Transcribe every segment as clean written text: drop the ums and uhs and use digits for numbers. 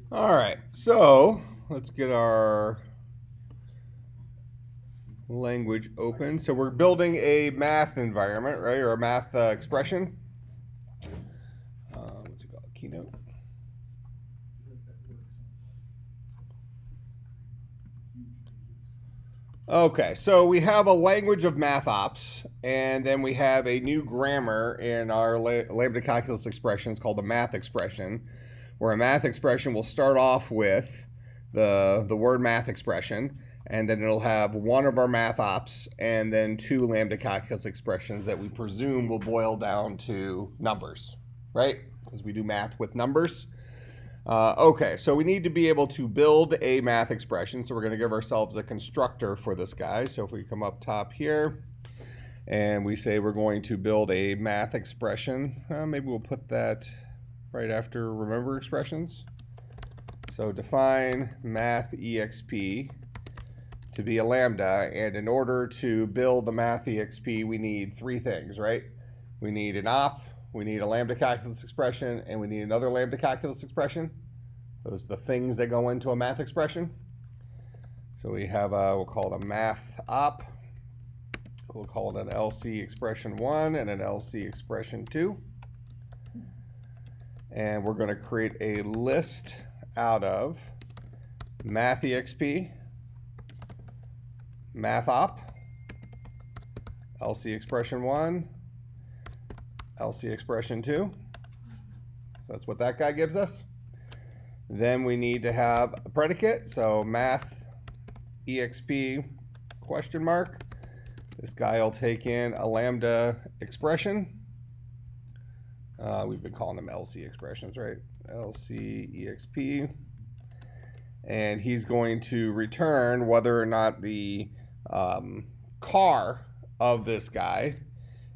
All right, so let's get our language open. So we're building a math environment, right, or a math expression. What's it called? Keynote. Okay, so we have a language of math ops, and then we have a new grammar in our lambda calculus expressions called a math expression, where a math expression will start off with the word math expression, and then it'll have one of our math ops and then two lambda calculus expressions that we presume will boil down to numbers, right? Because we do math with numbers. Okay, so we need to be able to build a math expression. So we're going to give ourselves a constructor for this guy. So if we come up top here and we say we're going to build a math expression, maybe we'll put that right after remember expressions. So define math exp to be a lambda, and in order to build the math exp, we need three things, right? We need an op, we need a lambda calculus expression, and we need another lambda calculus expression. Those are the things that go into a math expression. So we have we'll call it a math op. We'll call it an LC expression 1 and an LC expression 2. And we're going to create a list out of math exp, math op, LC expression 1, LC expression 2. So that's what that guy gives us. Then we need to have a predicate, so math exp question mark. This guy will take in a lambda expression. We've been calling them LC expressions, right? LC exp. And he's going to return whether or not the car of this guy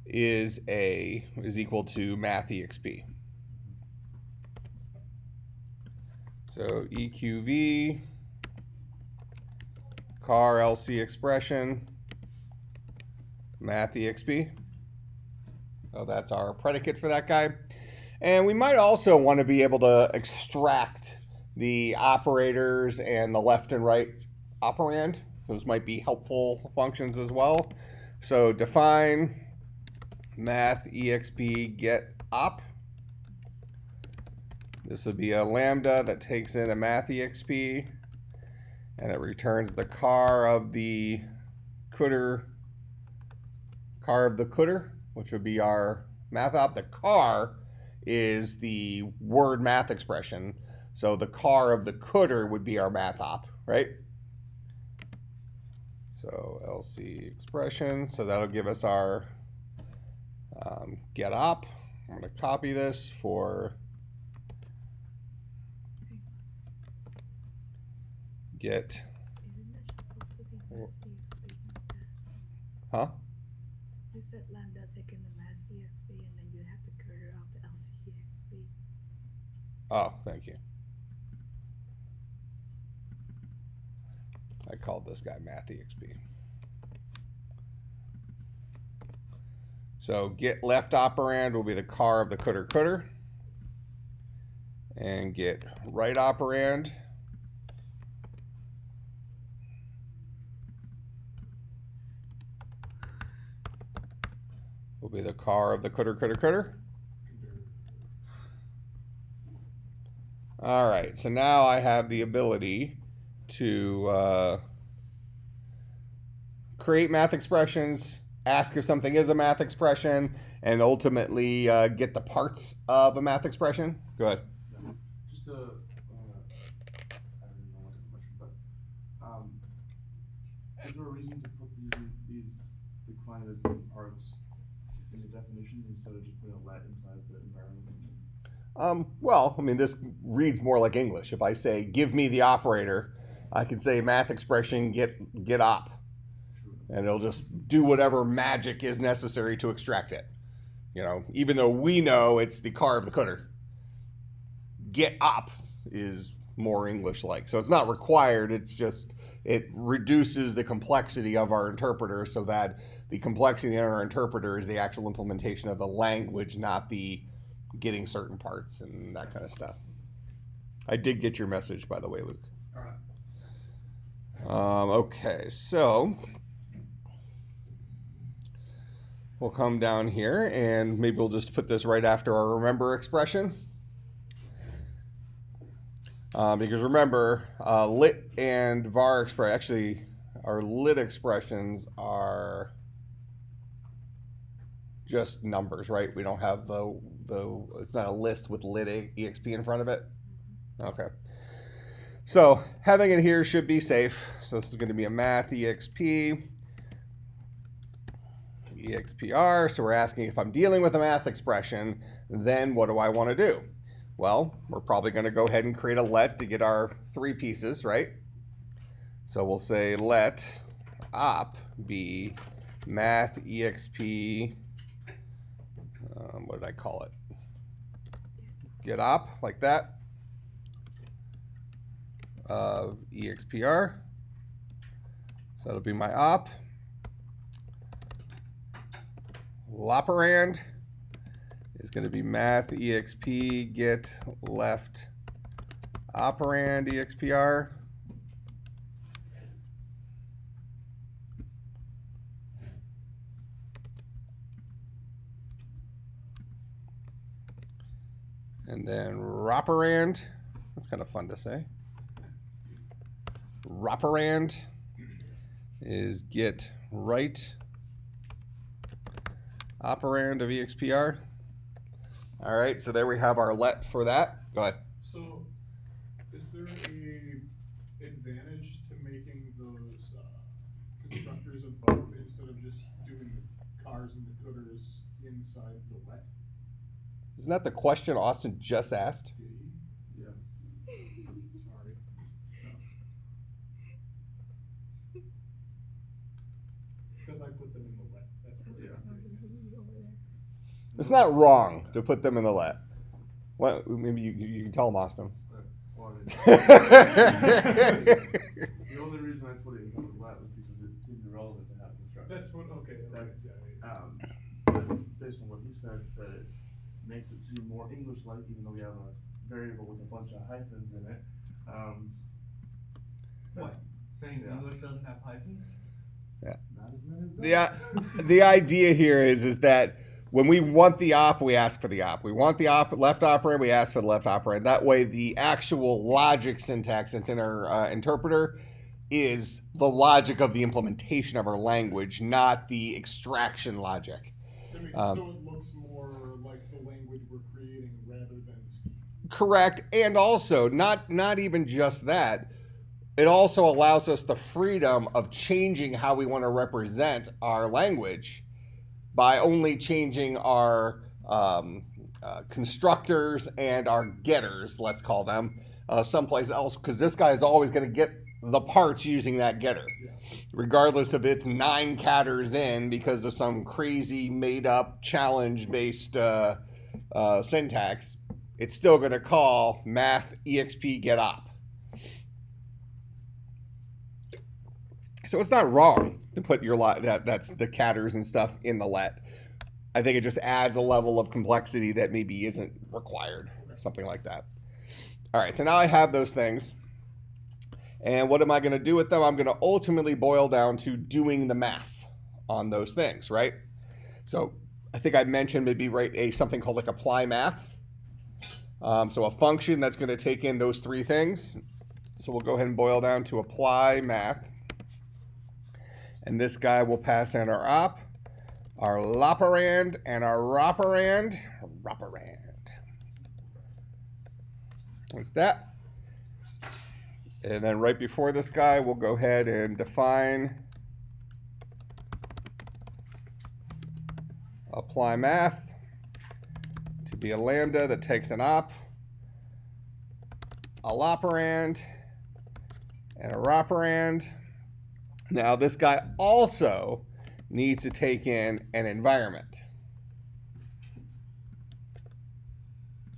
is equal to math exp. So EQV car LC expression math exp. So that's our predicate for that guy. And we might also want to be able to extract the operators and the left and right operand. Those might be helpful functions as well. So define math exp get op. This would be a lambda that takes in a math exp and it returns the car of the cooter, which would be our math op. The car is the word math expression, so the car of the cooter would be our math op, right? So LC expression, so that'll give us our get op. I'm going to copy this for get. Huh? You said lambda taking the math exp and then you have to clear out the LC exp. Oh, thank you. I called this guy math exp. So get left operand will be the car of the cooter. And get right operand will be the car of the cooter. All right, so now I have the ability to create math expressions, ask if something is a math expression, and ultimately get the parts of a math expression. Go ahead. Just I don't know what the question, but is there a reason to put these defined parts in the definition instead of just putting a let inside the environment? Well, I mean, this reads more like English. If I say, give me the operator, I can say math expression get op. And it'll just do whatever magic is necessary to extract it. You know, even though we know it's the car of the cooter. Get op is more English-like. So it's not required, it's just, it reduces the complexity of our interpreter so that the complexity in our interpreter is the actual implementation of the language, not the getting certain parts and that kind of stuff. Okay. And then just a question. Is there a reason to put these defined parts in the definition instead of just putting a let inside the environment? Um, well, I mean, this reads more like English. If I say, give me the operator, I can say math expression get op. And it'll just do whatever magic is necessary to extract it. You know, even though we know it's the car of the cooter. Get op is more English-like. So it's not required, it's just, it reduces the complexity of our interpreter so that the complexity in our interpreter is the actual implementation of the language, not the getting certain parts and that kind of stuff. I did get your message, by the way, Luke. All right. Okay, so we'll come down here and maybe we'll just put this right after our remember expression. Because remember, lit and var expression, actually, our lit expressions are just numbers, right? We don't have it's not a list with lit exp in front of it. Okay. So having it here should be safe. So this is going to be a math exp, expr. So we're asking if I'm dealing with a math expression, then what do I want to do? Well, we're probably going to go ahead and create a let to get our 3 pieces, right? So we'll say let op be math exp, what did I call it? Get op, like that, of expr. So that'll be my op. L'operand is going to be math exp get left operand expr. And then roperand, that's kind of fun to say. Roperand is get right operand of expr. All right, so there we have our let for that. Go ahead. So, is there a advantage to making those constructors above instead of just doing the cars and the gooders inside the let? Isn't that the question Austin just asked? Did he? Yeah. Sorry. Because I put them in the let. That's what Yeah. It's not wrong to put them in the let. Well, maybe you can tell them, Austin. Well, The the only reason I put it in the let was because it seemed irrelevant to have constructors. That's what, okay. That's, yeah. But based on what he said, that it makes it seem more English-like, even though we have a variable with a bunch of hyphens in it. What? Saying Yeah. English doesn't have hyphens? Not as many as that. the idea here is that when we want the op, we ask for the op. We want the left operand, we ask for the left operand. That way, the actual logic syntax that's in our interpreter is the logic of the implementation of our language, not the extraction logic. That makes, so it looks more like the language we're creating rather than scheme. Correct, and also not even just that. It also allows us the freedom of changing how we want to represent our language by only changing our constructors and our getters, let's call them, someplace else, because this guy is always going to get the parts using that getter, regardless if it's 9 catters in because of some crazy made-up challenge-based syntax. It's still going to call math exp get op. So it's not wrong to put your that's the catters and stuff in the let. I think it just adds a level of complexity that maybe isn't required, something like that. All right, so now I have those things. And what am I going to do with them? I'm going to ultimately boil down to doing the math on those things, right? So I think I mentioned maybe write something called like apply math. So a function that's going to take in those 3 things. So we'll go ahead and boil down to apply math. And this guy will pass in our op, our l'operand, and our roperand. Like that. And then right before this guy, we'll go ahead and define apply math to be a lambda that takes an op, a l'operand, and a roperand. Now this guy also needs to take in an environment.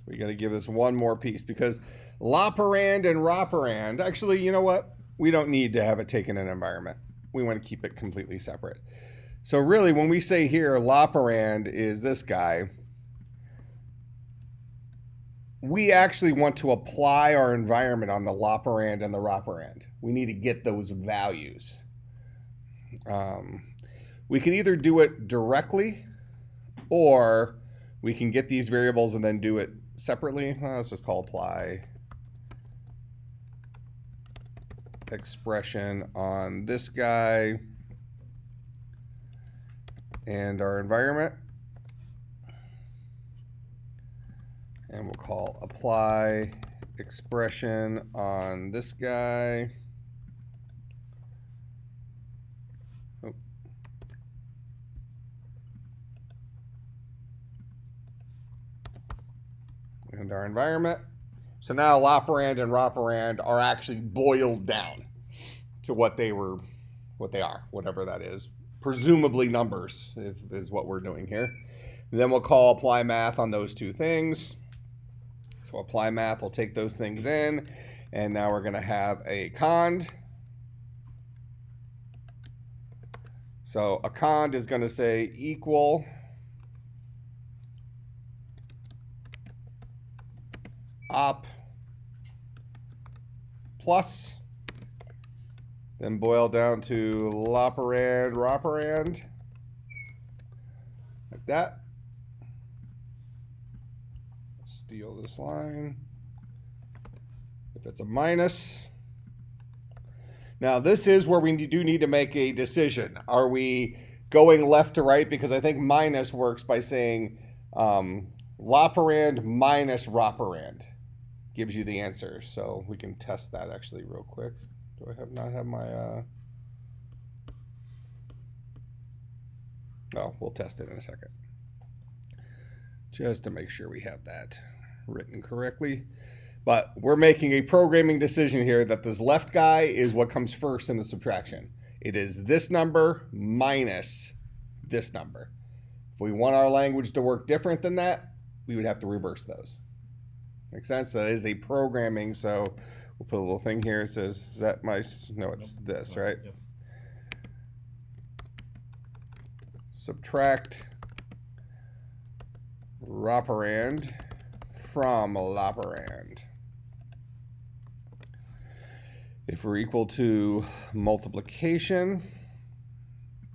We got to give this one more piece because l'operand and roperand, actually, you know what? We don't need to have it taken an environment. We want to keep it completely separate. So really, when we say here l'operand is this guy, we actually want to apply our environment on the operand and the operand. We need to get those values. We can either do it directly, or we can get these variables and then do it separately. Well, let's just call apply expression on this guy and our environment. And we'll call apply expression on this guy. Oh. And our environment. So now operand and operand are actually boiled down to what they are, whatever that is. Presumably numbers is what we're doing here. And then we'll call apply math on those two things. So apply math will take those things in, and now we're going to have a cond. So a cond is going to say equal op plus, then boil down to operand, like that. Steal this line. If it's a minus. Now this is where we do need to make a decision. Are we going left to right? Because I think minus works by saying operand minus operand gives you the answer. So we can test that actually real quick. Do I not have my oh, we'll test it in a second. Just to make sure we have that written correctly. But we're making a programming decision here that this left guy is what comes first in the subtraction. It is this number minus this number. If we want our language to work different than that, we would have to reverse those. Make sense? That is a programming, so we'll put a little thing here. It says, is that my, no, it's this, right? Yep. Subtract operand from operand. If we're equal to multiplication,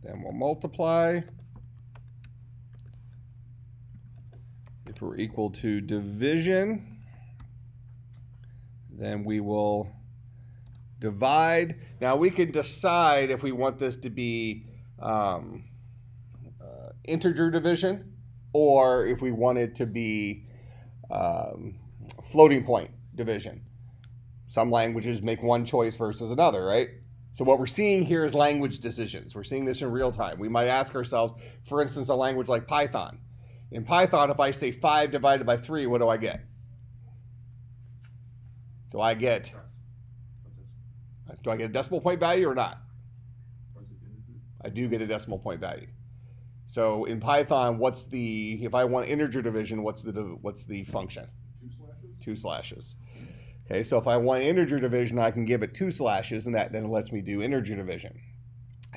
then we'll multiply. If we're equal to division, then we will divide. Now we can decide if we want this to be integer division, or if we want it to be floating point division. Some languages make one choice versus another, right? So what we're seeing here is language decisions. We're seeing this in real time. We might ask ourselves, for instance, a language like Python. In Python, if I say 5 divided by 3, what do I get? Do I get a decimal point value or not? I do get a decimal point value. So in Python, if I want integer division, what's the function? 2 slashes? 2 slashes. Okay, so if I want integer division, I can give it 2 slashes, and that then lets me do integer division.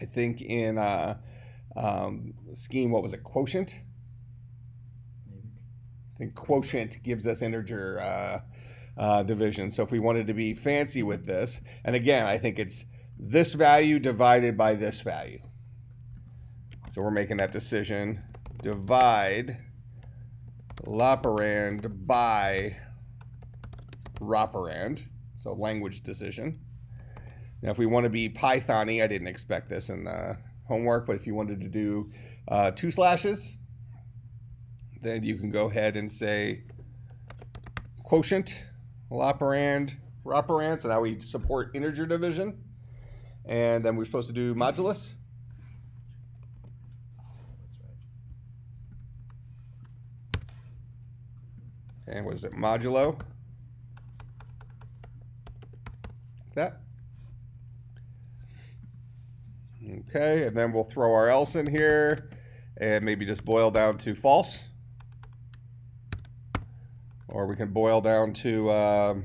I think in scheme, what was it, quotient? I think quotient gives us integer division. So if we wanted to be fancy with this, and again, I think it's this value divided by this value. So we're making that decision. Divide operand by operand. So language decision. Now if we want to be Python-y, I didn't expect this in the homework, but if you wanted to do 2 slashes, then you can go ahead and say quotient operand. So now we support integer division. And then we're supposed to do modulus. And what is it? Modulo. That. Okay, and then we'll throw our else in here and maybe just boil down to false. Or we can boil down to, well,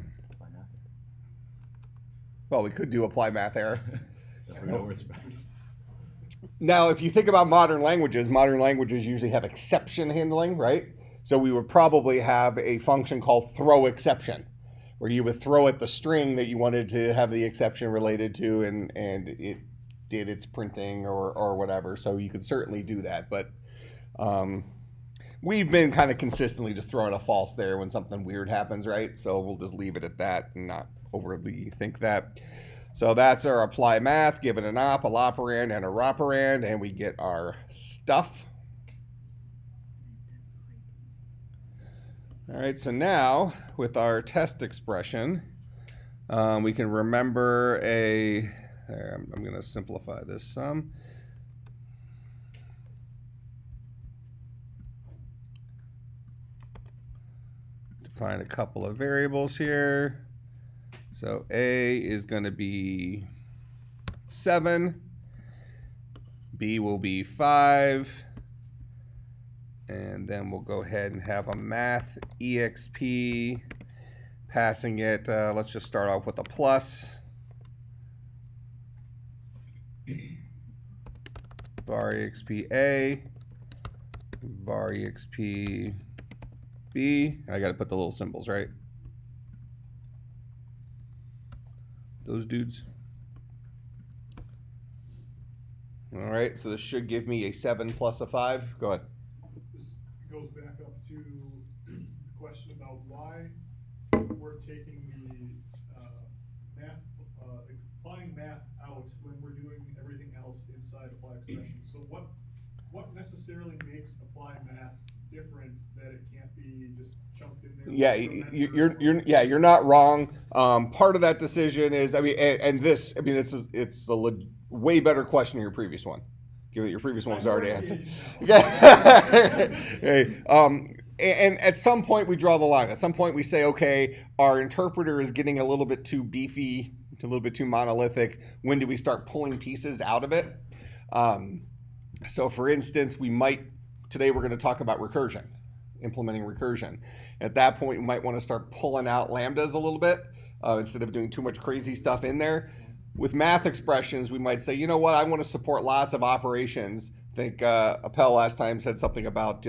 we could do apply math error. Now, if you think about modern languages usually have exception handling, right? So we would probably have a function called throw exception, where you would throw at the string that you wanted to have the exception related to, and it did its printing or whatever. So you could certainly do that, but we've been kind of consistently just throwing a false there when something weird happens, right? So we'll just leave it at that and not overly think that. So that's our apply math, give it an op, a operand, and a operand, and we get our stuff. All right, so now with our test expression, we can remember I'm going to simplify this some. Define a couple of variables here. So A is going to be 7, B will be 5, and then we'll go ahead and have a math exp passing it. Let's just start off with a plus. Var exp A, var exp B. I got to put the little symbols, right? Those dudes. All right, so this should give me a 7 plus a 5. Go ahead. This goes back up to the question about why we're taking the math, applying math out when we're doing everything else inside apply expressions. So what necessarily makes apply math different that it can't be just chunked in there? Yeah, you're not wrong. Part of that decision is, it's a way better question than your previous one. Given that your previous one was already answered. Hey, and at some point we draw the line. At some point we say, okay, our interpreter is getting a little bit too beefy, a little bit too monolithic. When do we start pulling pieces out of it? So for instance, today we're going to talk about recursion, implementing recursion. At that point, we might want to start pulling out lambdas a little bit instead of doing too much crazy stuff in there. With math expressions, we might say, you know what, I want to support lots of operations. I think Appel last time said something about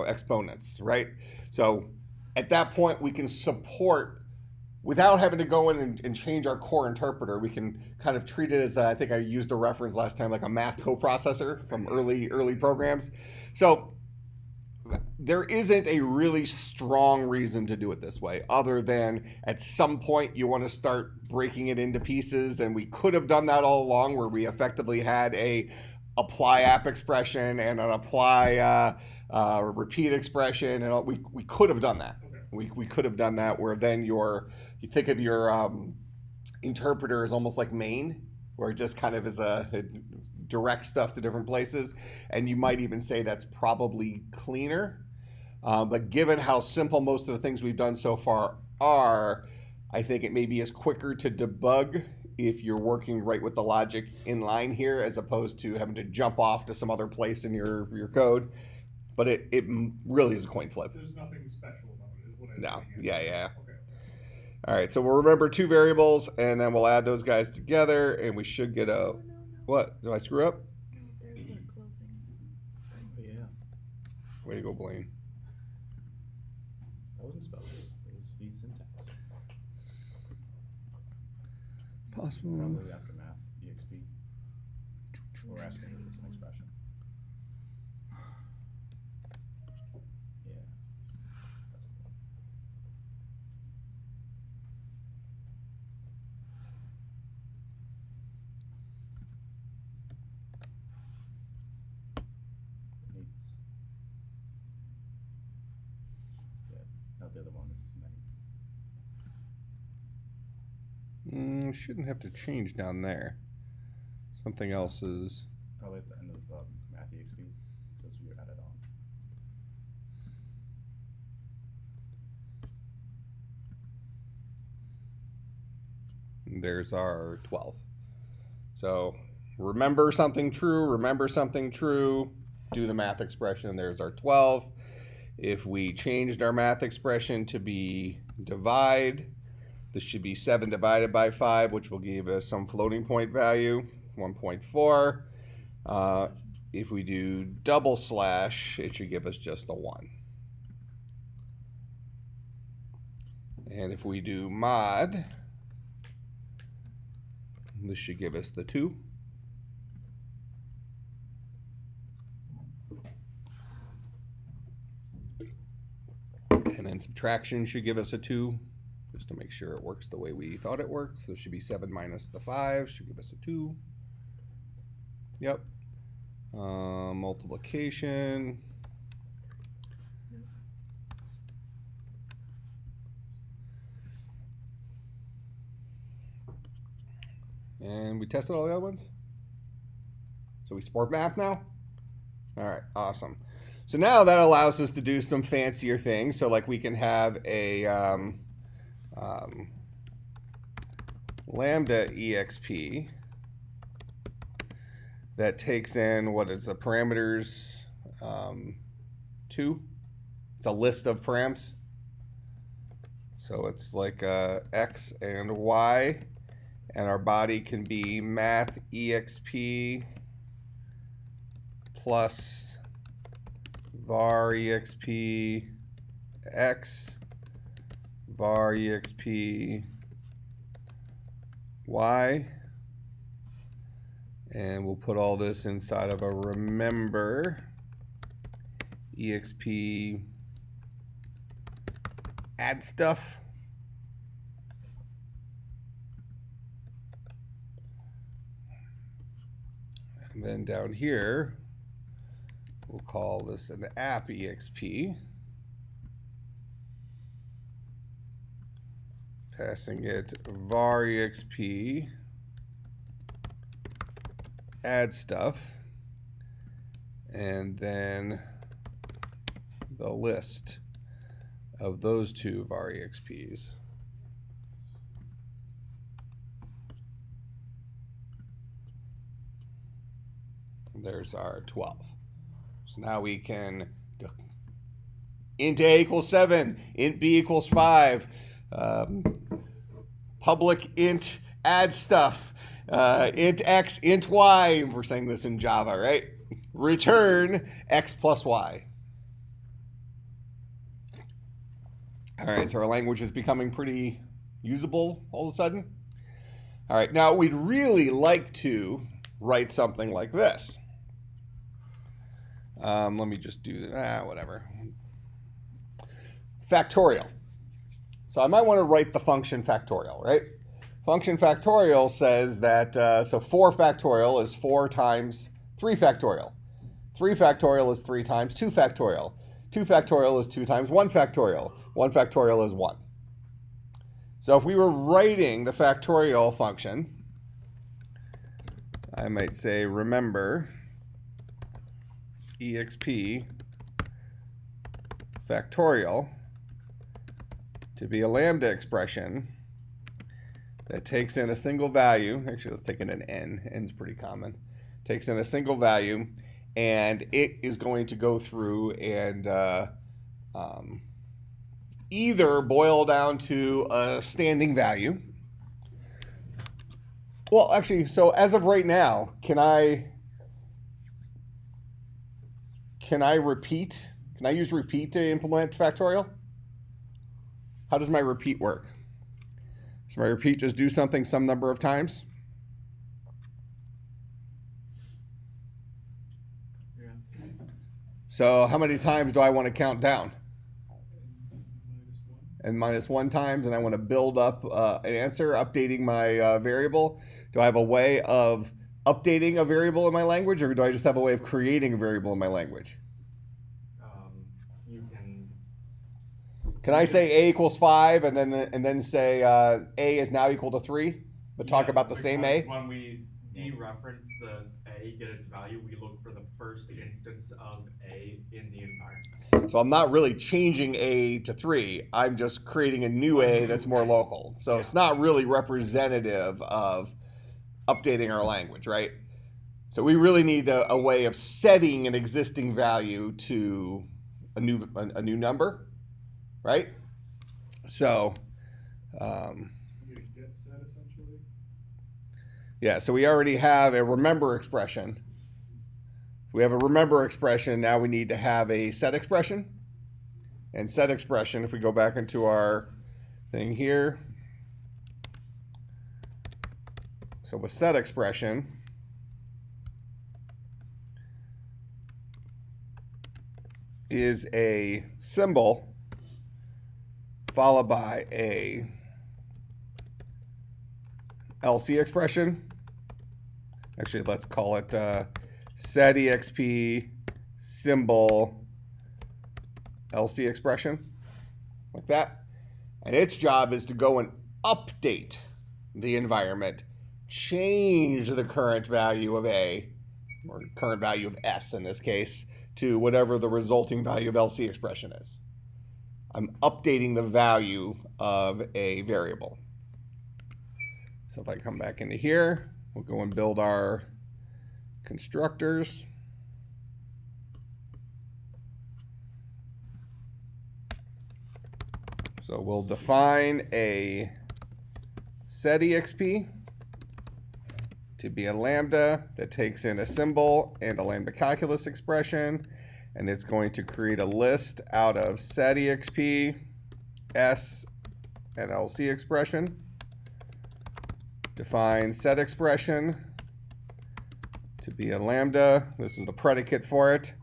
exponents, right? So at that point, we can support, without having to go in and change our core interpreter, we can kind of treat it as, I think I used a reference last time, like a math coprocessor from early programs. So there isn't a really strong reason to do it this way, other than at some point you want to start breaking it into pieces, and we could have done that all along, where we effectively had a apply app expression and an apply repeat expression, and we could have done that. We could have done that, where then you think of your interpreter as almost like main, where it just kind of is a direct stuff to different places, and you might even say that's probably cleaner. But given how simple most of the things we've done so far are, I think it maybe is quicker to debug if you're working right with the logic in line here, as opposed to having to jump off to some other place in your code. But it really is a coin flip. There's nothing special about it, is what I'm No. saying. Yeah. Okay. All right, so we'll remember 2 variables, and then we'll add those guys together, and we should get a... No. What? Did I screw up? No, there's a closing. Oh, yeah. Way to go, Blaine. That wasn't spelled. It was V syntax. Possible. Probably after math, exp. We're asking if it's an expression. Yeah. That's the one. Needs. Yeah, not the other one. It's many. Shouldn't have to change down there. Something else is... Probably at the end of math exp. Because you added on. There's our 12. So remember something true, do the math expression. There's our 12. If we changed our math expression to be divide, this should be 7 divided by 5, which will give us some floating point value, 1.4. If we do double slash, it should give us just a 1. And if we do mod, this should give us the 2. And then subtraction should give us a 2, just to make sure it works the way we thought it works. So it should be 7 minus the 5, should give us a 2. Yep. Multiplication. And we tested all the other ones. So we support math now? All right, awesome. So now that allows us to do some fancier things. So like we can have a lambda exp that takes in, what is the parameters, 2. It's a list of params. So it's like x and y, and our body can be math exp plus var exp x var exp y, and we'll put all this inside of a remember exp add stuff. And then down here, we'll call this an app exp, passing it var exp add stuff, and then the list of those 2 var exps. There's our 12. So now we can int a equals 7, int b equals 5, public int add stuff, int x, int y. We're saying this in Java, right? Return x plus y. All right, so our language is becoming pretty usable all of a sudden. All right, now we'd really like to write something like this. Let me just do that, whatever. Factorial. So I might want to write the function factorial, right? Function factorial says that, so 4 factorial is 4 times 3 factorial. 3 factorial is 3 times 2 factorial. 2 factorial is 2 times 1 factorial. 1 factorial is 1. So if we were writing the factorial function, I might say remember exp factorial to be a lambda expression that takes in a single value. Actually, let's take in an n. N is pretty common. Takes in a single value, and it is going to go through and either boil down to a standing value. Well, actually, so as of right now, can I repeat? Can I use repeat to implement factorial? How does my repeat work? Does my repeat just do something some number of times? Yeah. So how many times do I want to count down? -1. And -1 times, and I want to build up an answer, updating my variable. Do I have a way of updating a variable in my language, or do I just have a way of creating a variable in my language? You Can I say a equals 5 and then say a is now equal to 3, but talk about the same a? When we dereference the a, get its value, we look for the first instance of a in the entire. So I'm not really changing a to 3. I'm just creating a new a that's more local. So it's not really representative of updating our language, right? So we really need a way of setting an existing value to a new number, right? So, You get a get set essentially. yeah, so we already have a remember expression. We have a remember expression. Now we need to have a set expression. And set expression, if we go back into our thing here. So with set expression, is a symbol followed by a LC expression. Actually, let's call it set-exp symbol LC expression, like that. And its job is to go and update the environment, change the current value of A, or current value of S in this case, to whatever the resulting value of LC expression is. I'm updating the value of a variable. So if I come back into here, we'll go and build our constructors. So we'll define a set-exp to be a lambda that takes in a symbol and a lambda calculus expression, and it's going to create a list out of set-exp, S, and LC expression. Define set expression to be a lambda. This is the predicate for it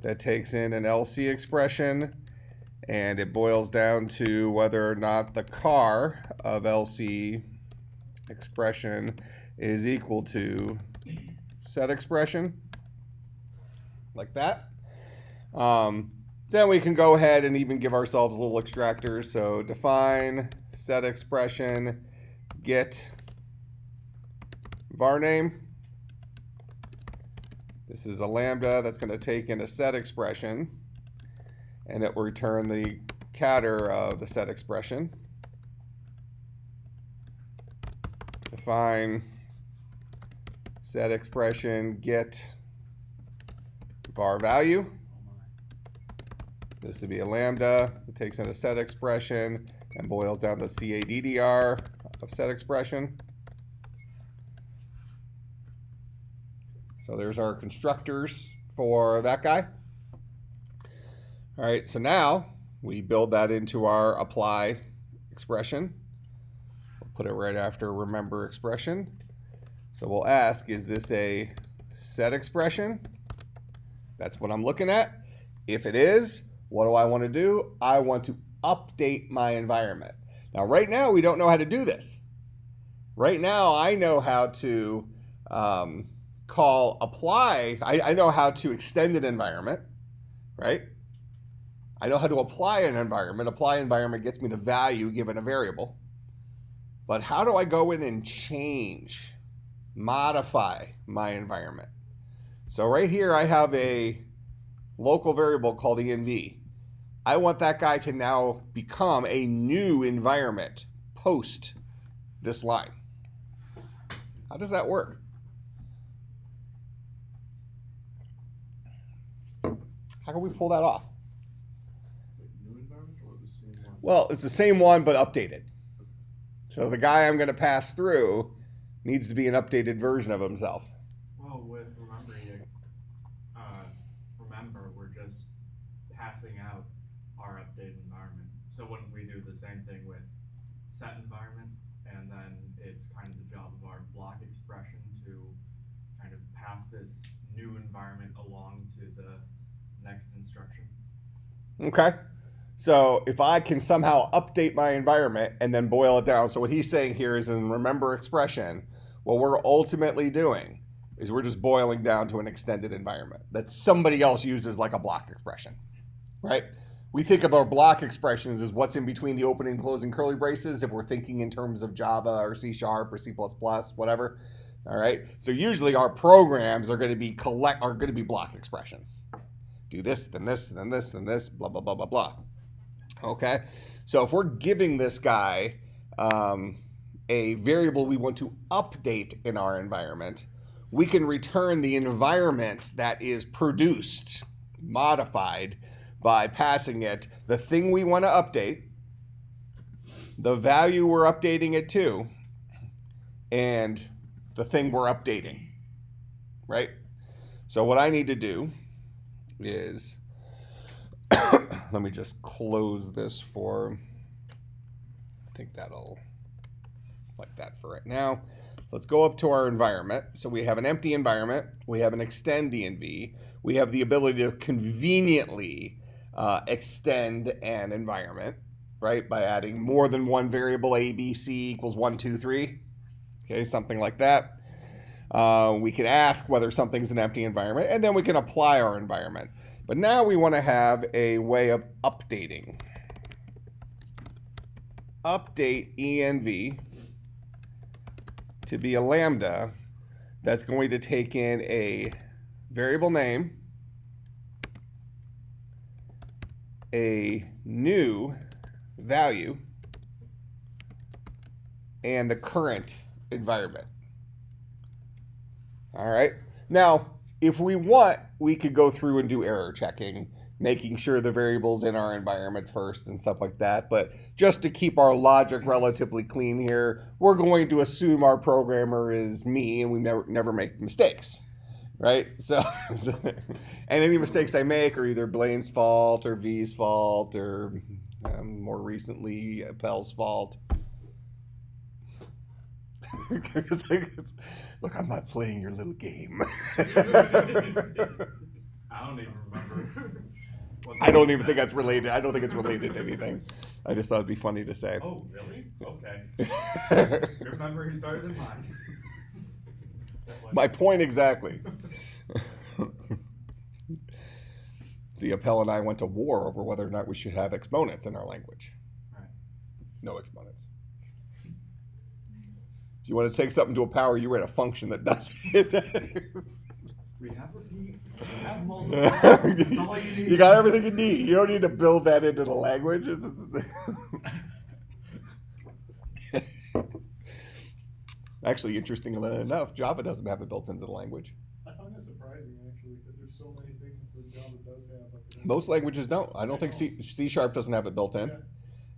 that takes in an LC expression, and it boils down to whether or not the car of LC expression is equal to set expression, like that. Then we can go ahead and even give ourselves little extractors. So define set expression, get var name. This is a lambda that's going to take in a set expression, and it will return the counter of the set expression. Define set expression, get var value. This would be a lambda that takes in a set expression and boils down to CADDR of set expression. So there's our constructors for that guy. All right, so now we build that into our apply expression. We'll put it right after remember expression. So we'll ask, is this a set expression? That's what I'm looking at. If it is, what do I want to do? I want to update my environment. Now, right now, we don't know how to do this. Right now, I know how to call apply. I know how to extend an environment, right? I know how to apply an environment. Apply environment gets me the value given a variable. But how do I go in and change, modify my environment? So right here, I have a local variable called env. I want that guy to now become a new environment post this line. How does that work? How can we pull that off? Like new environment or the same one? Well, it's the same one, but updated. So the guy I'm going to pass through needs to be an updated version of himself. Well, with remember, we're just passing out our updated environment. So wouldn't we do the same thing with set environment? And then it's kind of the job of our block expression to kind of pass this new environment along to the next instruction. Okay. So if I can somehow update my environment and then boil it down. So what he's saying here is in remember expression, what we're ultimately doing is we're just boiling down to an extended environment that somebody else uses like a block expression, right? We think of our block expressions as what's in between the opening and closing curly braces if we're thinking in terms of Java or C# or C++, whatever. All right. So usually our programs are going to be block expressions. Do this, then this, then this, then this, blah, blah, blah, blah, blah. Okay. So if we're giving this guy a variable we want to update in our environment, we can return the environment that is produced, modified, by passing it the thing we want to update, the value we're updating it to, and the thing we're updating, right? So what I need to do is, let me just close this for think that'll like that for right now. So let's go up to our environment. So we have an empty environment. We have an extend DNV. We have the ability to conveniently extend an environment, right? By adding more than one variable, A, B, C equals 1, 2, 3. Okay, something like that. We can ask whether something's an empty environment, and then we can apply our environment. But now we want to have a way of updating. Update env to be a lambda that's going to take in a variable name, a new value, and the current environment. All right. Now, if we want, we could go through and do error checking, making sure the variable's in our environment first and stuff like that. But just to keep our logic relatively clean here, we're going to assume our programmer is me and we never make mistakes, right? So and any mistakes I make are either Blaine's fault or V's fault or more recently Appel's fault. Look, I'm not playing your little game. I don't even remember. I don't even think that's related. I don't think it's related to anything. I just thought it'd be funny to say. Oh, really? Okay. Your memory's better than mine. My point exactly. See, Appel and I went to war over whether or not we should have exponents in our language. Right. No exponents. If you want to take something to a power, you write a function that does it. We have repeat. We have multiple. That's all you need. You got everything you need. You don't need to build that into the language. Actually, interestingly enough, Java doesn't have it built into the language. I find that surprising, actually, because there's so many things that Java does have. But they don't. Most languages don't. I don't think C# doesn't have it built in. Yeah.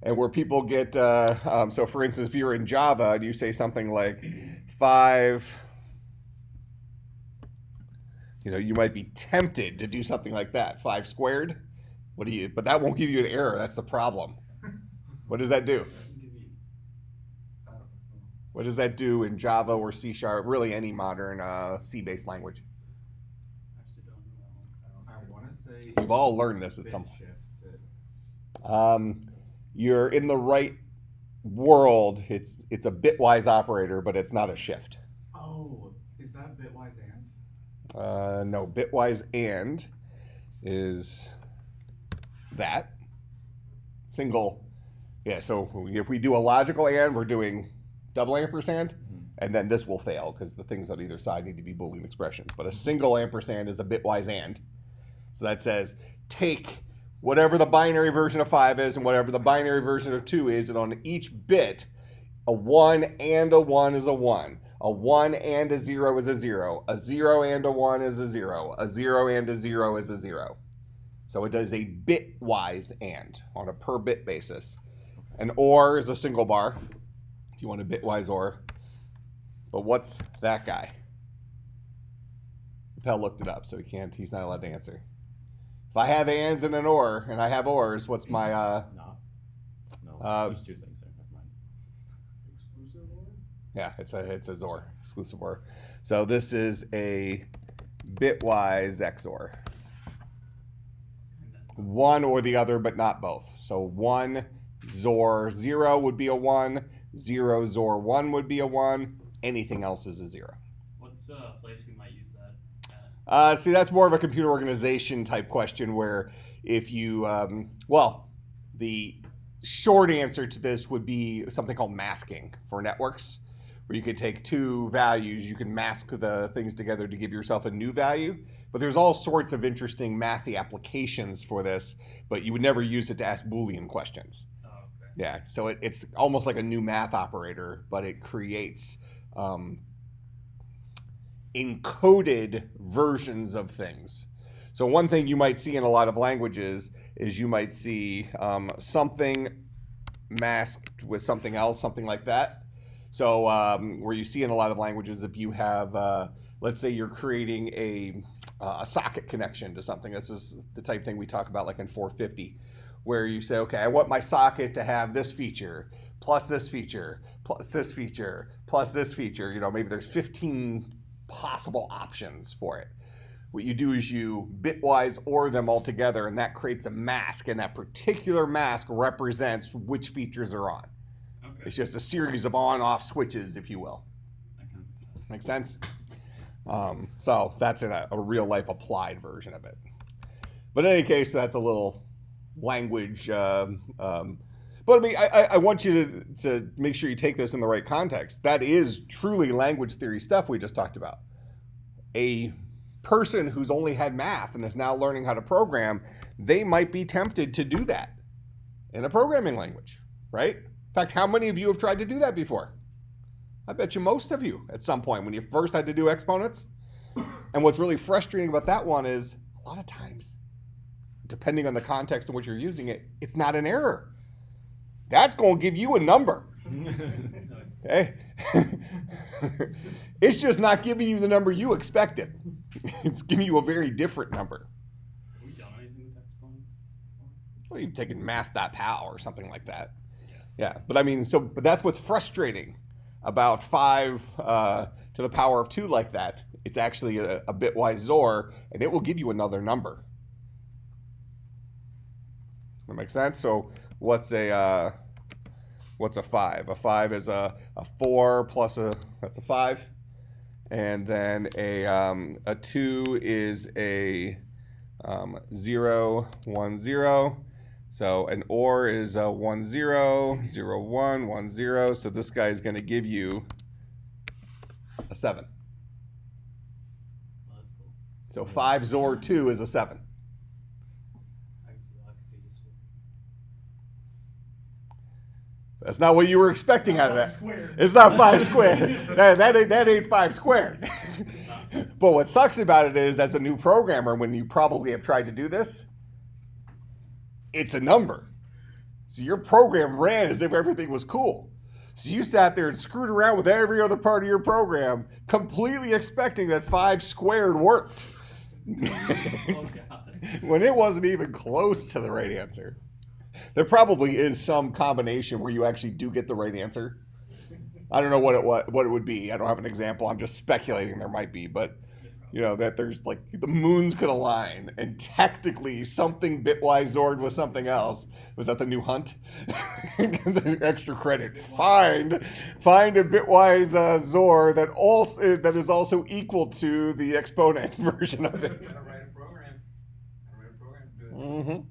And where people get, so for instance, if you're in Java and you say something like 5, you might be tempted to do something like that. 5 squared. But that won't give you an error. That's the problem. What does that do? What does that do in Java or C#, really any modern C-based language? I want to say. We've all learned this at some bit shifts it. You're in the right world. It's a bitwise operator, but it's not a shift. Oh, is that bitwise and? No, bitwise and is that single. Yeah, so if we do a logical and, we're doing double ampersand, and then this will fail because the things on either side need to be Boolean expressions. But a single ampersand is a bitwise and. So that says take whatever the binary version of 5 is and whatever the binary version of 2 is, and on each bit, a 1 and a 1 is a 1. A 1 and a 0 is a 0. A 0 and a 1 is a 0. A 0 and a 0 is a 0. So it does a bitwise and on a per bit basis. An OR is a single bar, if you want a bitwise OR. But what's that guy? Appel looked it up, so he's not allowed to answer. If I have ands and an OR, and I have ORs, what's my, No, there's 2 things there. Never mind. Exclusive or? yeah, it's a XOR, exclusive OR. So this is a bitwise XOR. One or the other, but not both. So 1 XOR 0 would be a 1, 0 XOR 1 would be a 1, anything else is a 0. What's a place we might use that at? See, that's more of a computer organization type question where if you, the short answer to this would be something called masking for networks, where you could take 2 values, you can mask the things together to give yourself a new value. But there's all sorts of interesting mathy applications for this, but you would never use it to ask Boolean questions. Oh, okay. Yeah, so it's almost like a new math operator, but it creates encoded versions of things. So one thing you might see in a lot of languages is you might see something masked with something else, something like that. So where you see in a lot of languages, if you have, let's say you're creating a socket connection to something. This is the type thing we talk about like in 450, where you say, okay, I want my socket to have this feature, plus this feature, plus this feature, plus this feature. You know, maybe there's 15 possible options for it. What you do is you bitwise OR them all together, and that creates a mask, and that particular mask represents which features are on. Okay. It's just a series of on-off switches, if you will. Make sense? So that's in a real-life applied version of it. But in any case, that's a little language. But I mean, I want you to make sure you take this in the right context. That is truly language theory stuff we just talked about. A person who's only had math and is now learning how to program, they might be tempted to do that in a programming language, right? In fact, how many of you have tried to do that before? I bet you most of you at some point when you first had to do exponents. And what's really frustrating about that one is a lot of times, depending on the context in which you're using it, it's not an error. That's going to give you a number. Okay? It's just not giving you the number you expected. It's giving you a very different number. Have we done anything with exponents? Well, you've taken math.pow or something like that. Yeah, but I mean, but that's what's frustrating about 5 to the power of 2 like that. It's actually a bitwise XOR, and it will give you another number. That makes sense? So what's a 5? A 5 is a 4 plus that's a 5. And then a 2 is a 0, 1, 0. So an OR is a 1, 0, 0, 1, 1, 0. So this guy is going to give you a 7. Well, that's cool. So 5 XOR 2 is a 7. I can see that could be useful. That's not what you were expecting out of that. Squared. It's not 5 squared. that ain't 5 squared. But what sucks about it is, as a new programmer, when you probably have tried to do this, it's a number. So your program ran as if everything was cool. So you sat there and screwed around with every other part of your program, completely expecting that 5 squared worked. Oh, God. When it wasn't even close to the right answer. There probably is some combination where you actually do get the right answer. I don't know what it would be. I don't have an example. I'm just speculating there might be, but you know that there's like the moons could align and technically something bitwise XOR'd with something else. Was that the new hunt? The extra credit. Find a bitwise XOR that is also equal to the exponent version of it. Gotta write a program. To do it. Mm-hmm.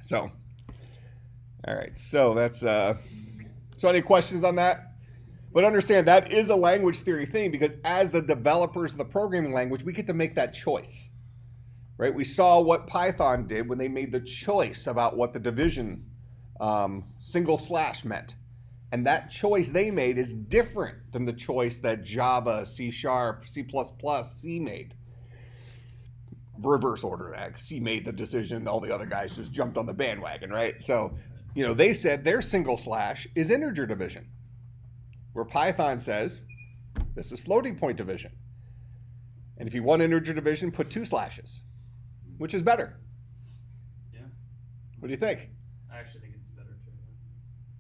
So, all right. So that's so any questions on that? But understand that is a language theory thing, because as the developers of the programming language, we get to make that choice, right? We saw what Python did when they made the choice about what the division single slash meant. And that choice they made is different than the choice that Java, C#, C++, C made. Reverse order that. C made the decision, all the other guys just jumped on the bandwagon, right? So, you know, they said their single slash is integer division, where Python says this is floating point division. And if you want integer division, put 2 slashes, which is better. Yeah. What do you think? I actually think it's better too.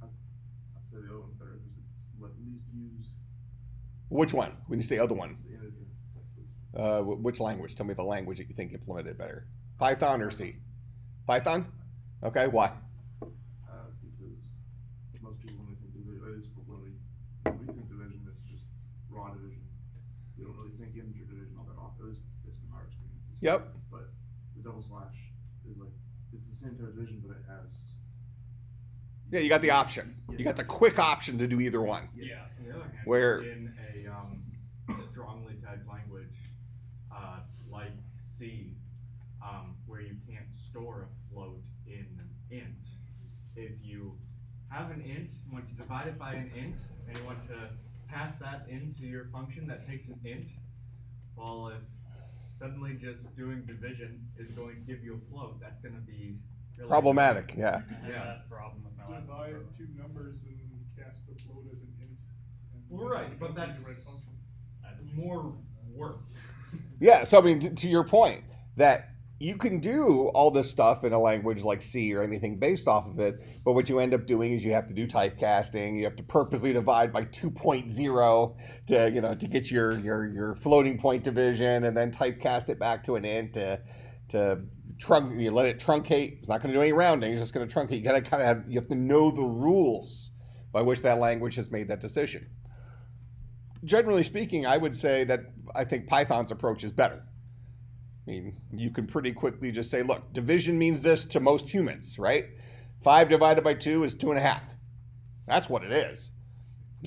I'd say the other one's better because it's least used. Which one? When you say other one, The integer. which language? Tell me the language that you think implemented it better. Python or C? Python? Okay, why? Because most people, when they think division, when we think division, it's just raw division. We don't really think integer division all that often. At least based on our experiences. Yep. But the double slash is like, it's the same type of division, but it has. Yeah, you got the option. You got the quick option to do either one. Yeah. On the other hand, Where- in a strongly typed language like C, where you can't store a float in an int, if you have an int, you want to divide it by an int, and you want to pass that into your function that takes an int, well, if suddenly just doing division is going to give you a float, that's going to be really Problematic, yeah. I had Yeah. that problem with my last Divide program. 2 numbers and cast the float as an int. And Well, right, but you that's write a function. I had to more work. Yeah, so I mean, to your point, that you can do all this stuff in a language like C or anything based off of it, but what you end up doing is you have to do typecasting. You have to purposely divide by 2.0 to, you know, to get your floating point division, and then typecast it back to an int to you let it truncate. It's not going to do any rounding. It's just going to truncate. You have to know the rules by which that language has made that decision. Generally speaking, I would say that I think Python's approach is better. I mean, you can pretty quickly just say, look, division means this to most humans, right? 5 divided by 2 is 2.5. That's what it is.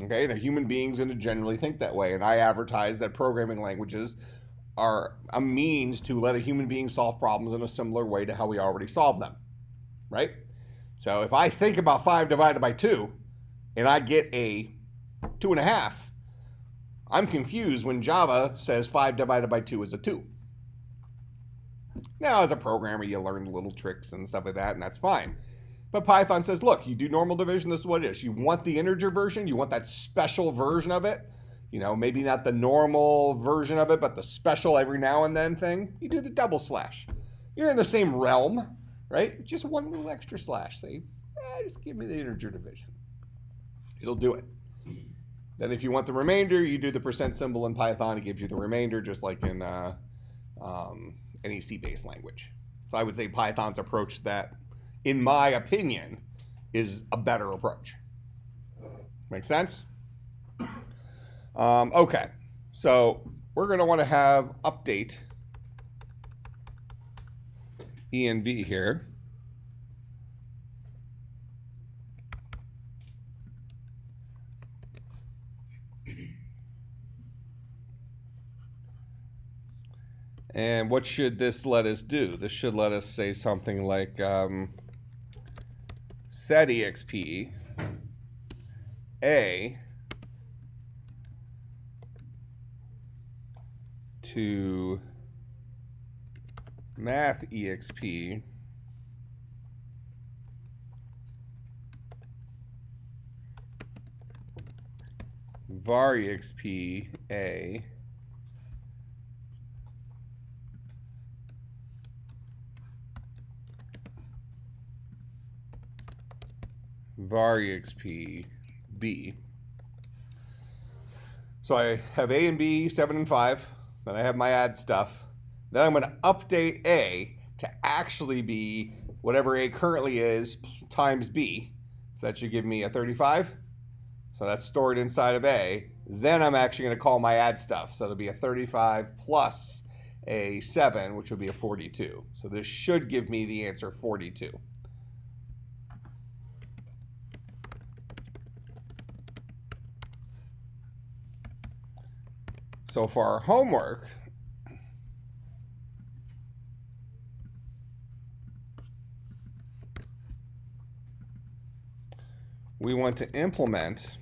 Okay, now human beings going to generally think that way, and I advertise that programming languages are a means to let a human being solve problems in a similar way to how we already solve them, right? So if I think about 5 divided by 2, and I get a 2.5, I'm confused when Java says 5 divided by 2 is a 2. Now, as a programmer, you learn little tricks and stuff like that, and that's fine. But Python says, look, you do normal division, this is what it is. You want the integer version, you want that special version of it, you know, maybe not the normal version of it, but the special every now and then thing, you do the double slash. You're in the same realm, right? Just one little extra slash. Say, just give me the integer division. It'll do it. Then if you want the remainder, you do the % symbol in Python. It gives you the remainder, just like in any C-based language. So I would say Python's approach, that, in my opinion, is a better approach. Make sense? Okay, so we're going to want to have update env here. And what should this let us do? This should let us say something like set-exp a to math-exp var-exp a var-exp b. So I have A and B, 7 and 5. Then I have my add stuff. Then I'm going to update A to actually be whatever A currently is times B. So that should give me a 35. So that's stored inside of A. Then I'm actually going to call my add stuff. So it'll be a 35 plus a 7, which will be a 42. So this should give me the answer 42. So for our homework, we want to implement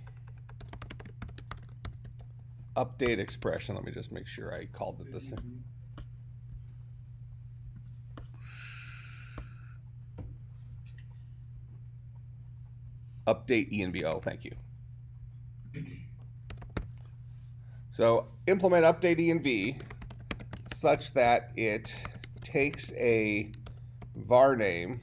update expression. Let me just make sure I called it the same. Update env. Oh, thank you. So implement update env such that it takes a var name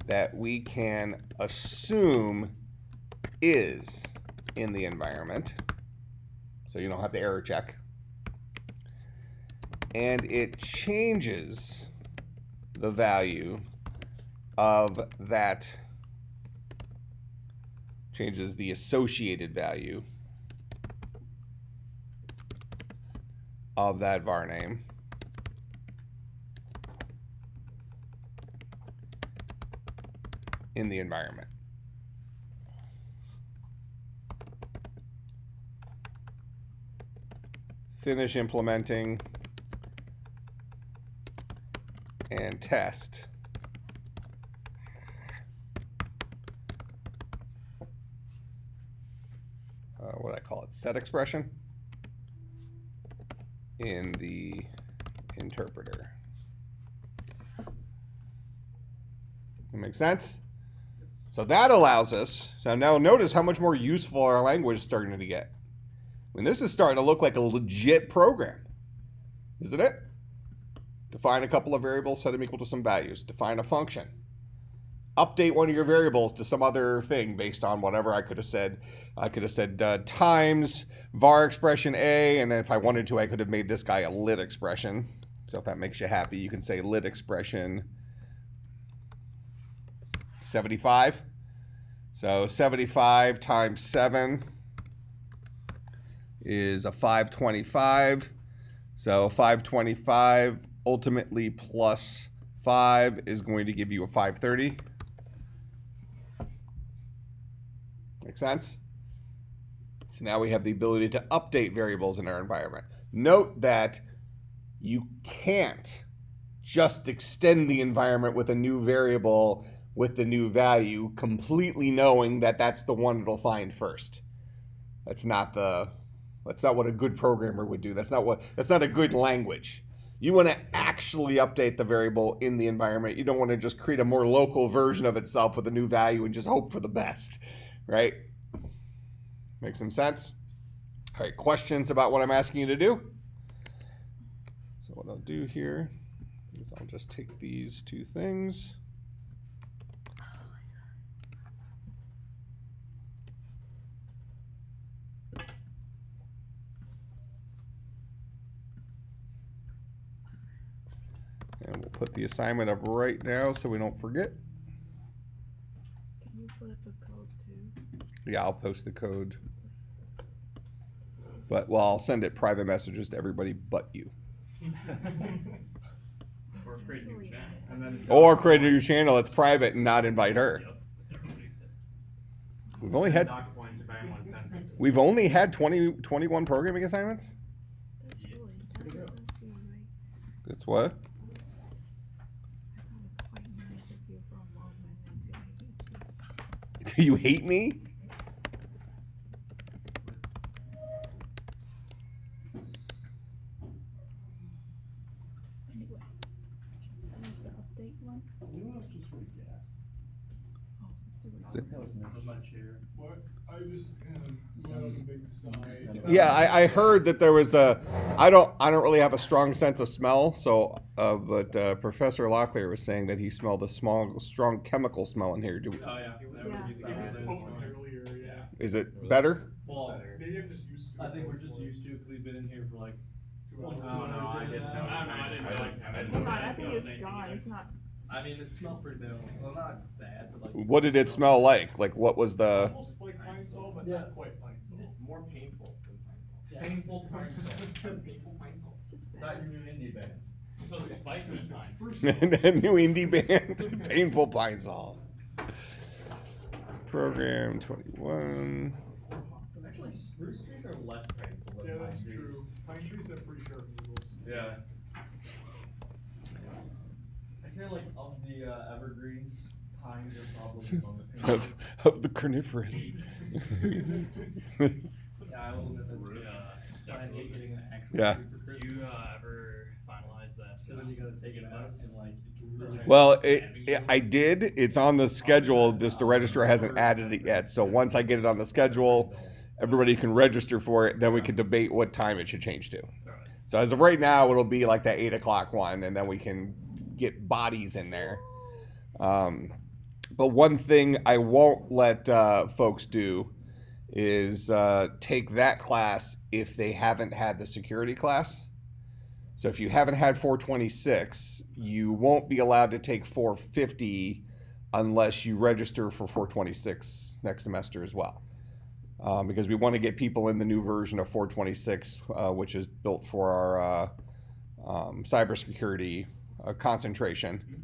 that we can assume is in the environment, so you don't have to error check, and it changes the value of that, changes the associated value of that var name in the environment. Finish implementing and test. What do I call it? Set expression in the interpreter. That makes sense? So that allows us, so now notice how much more useful our language is starting to get. When this is starting to look like a legit program, isn't it? Define a couple of variables, set them equal to some values. Define a function. Update one of your variables to some other thing based on whatever I could have said. I could have said times var expression A, and then if I wanted to, I could have made this guy a lit expression. So if that makes you happy, you can say lit expression 75. So 75 times 7 is a 525. So 525 ultimately plus 5 is going to give you a 530. Make sense? So now we have the ability to update variables in our environment. Note that you can't just extend the environment with a new variable with the new value, completely knowing that that's the one it'll find first. That's not what a good programmer would do. That's not a good language. You want to actually update the variable in the environment. You don't want to just create a more local version of itself with a new value and just hope for the best, right? Make some sense? All right, questions about what I'm asking you to do? So what I'll do here is I'll just take these two things. And we'll put the assignment up right now so we don't forget. Can you put up a code too? Yeah, I'll post the code. But, well, I'll send it private messages to everybody but you. Or create a new Really channel. nice. And then Or create a new channel that's private and not invite her. Yep. Everybody except- We've only had doc points if anyone sends it. we've only had 21 programming assignments. That's really, that does not feel right. That's what? I thought it was quite nice of you for a moment until I hate you. Do you hate me? Anyway, this is the update one. You know, it's just really gas. Oh, let's do Is it- it. That was never my chair. What, I just let out a big sigh. Yeah, I heard that there was a. I don't really have a strong sense of smell. So, but Professor Locklear was saying that he smelled a strong chemical smell in here. Oh yeah. It was, Yeah. it was potent earlier, yeah. Is it better? Well, Maybe I'm just used to it. I think we're just used to it because we've been in here for like 2 hours. Oh, no, I didn't know. I didn't realize. No, I think it's gone, it's not. I mean, it smelled pretty bad. Well, not bad, but like. What did it smell like? Like what was the? Almost like pine sol, but Yeah. not quite pine sol. More painful than pine salt. Yeah. Painful pine salt. Painful pine salt. It's just It's bad. not your new indie band. So spicy pine. The new indie band, Painful Pine Sol. Program 21. Actually, spruce trees are less painful than Yeah, pine that's trees. true. Pine trees have pretty sharp needles. Yeah. I'd say like of the evergreens, pines are probably among the painful. of the carnivorous. Yeah, I will admit that's Yeah. I hate getting an actual Yeah. tree for Do Christmas. you ever finalize that? So then you gotta take it out and like it's really Well, I did. It's on the schedule. Just the registrar hasn't added it yet. So once I get it on the schedule, everybody can register for it. Then we can debate what time it should change to. Alright. So as of right now, it'll be like that 8 o'clock one, and then we can get bodies in there. But one thing I won't let folks do is take that class if they haven't had the security class. So if you haven't had 426, you won't be allowed to take 450 unless you register for 426 next semester as well. Because we want to get people in the new version of 426, which is built for our cybersecurity concentration.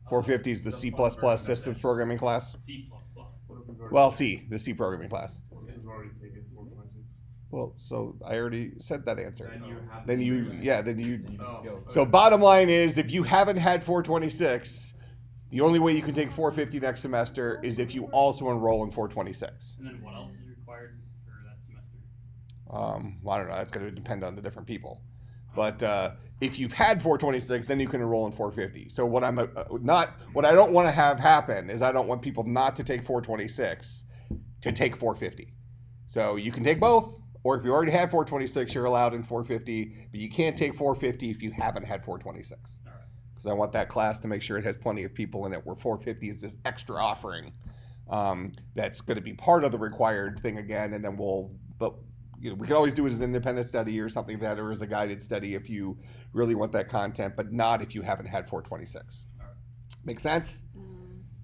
450 is the C++ systems programming class. C++. What if we've already, Well, C, the C programming class. what if we've already taken 426? Well, so I already said that answer. Then you have. Then to you, do it. yeah, then you. Oh, So okay. bottom line is, if you haven't had 426, the only way you can take 450 next semester is if you also enroll in 426. And then what else is required for that semester? Well, I don't know. That's going to depend on the different people. But if you've had 426, then you can enroll in 450. So what I'm what I don't want to have happen is I don't want people not to take 426 to take 450. So you can take both, Or if you already had 426, you're allowed in 450, but you can't take 450 if you haven't had 426. All right. Because I want that class to make sure it has plenty of people in it, where 450 is this extra offering that's going to be part of the required thing again, and then we can always do it as an independent study or something like that, or as a guided study if you really want that content, but not if you haven't had 426. All right. Make sense?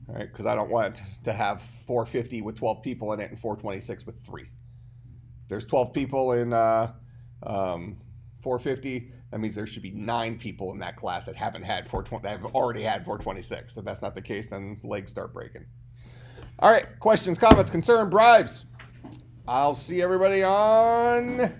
All right, because I don't want to have 450 with 12 people in it and 426 with 3. If there's 12 people in 450, that means there should be 9 people in that class that haven't had 420, that have already had 426. If that's not the case, then legs start breaking. All right, questions, comments, concern, bribes. I'll see everybody on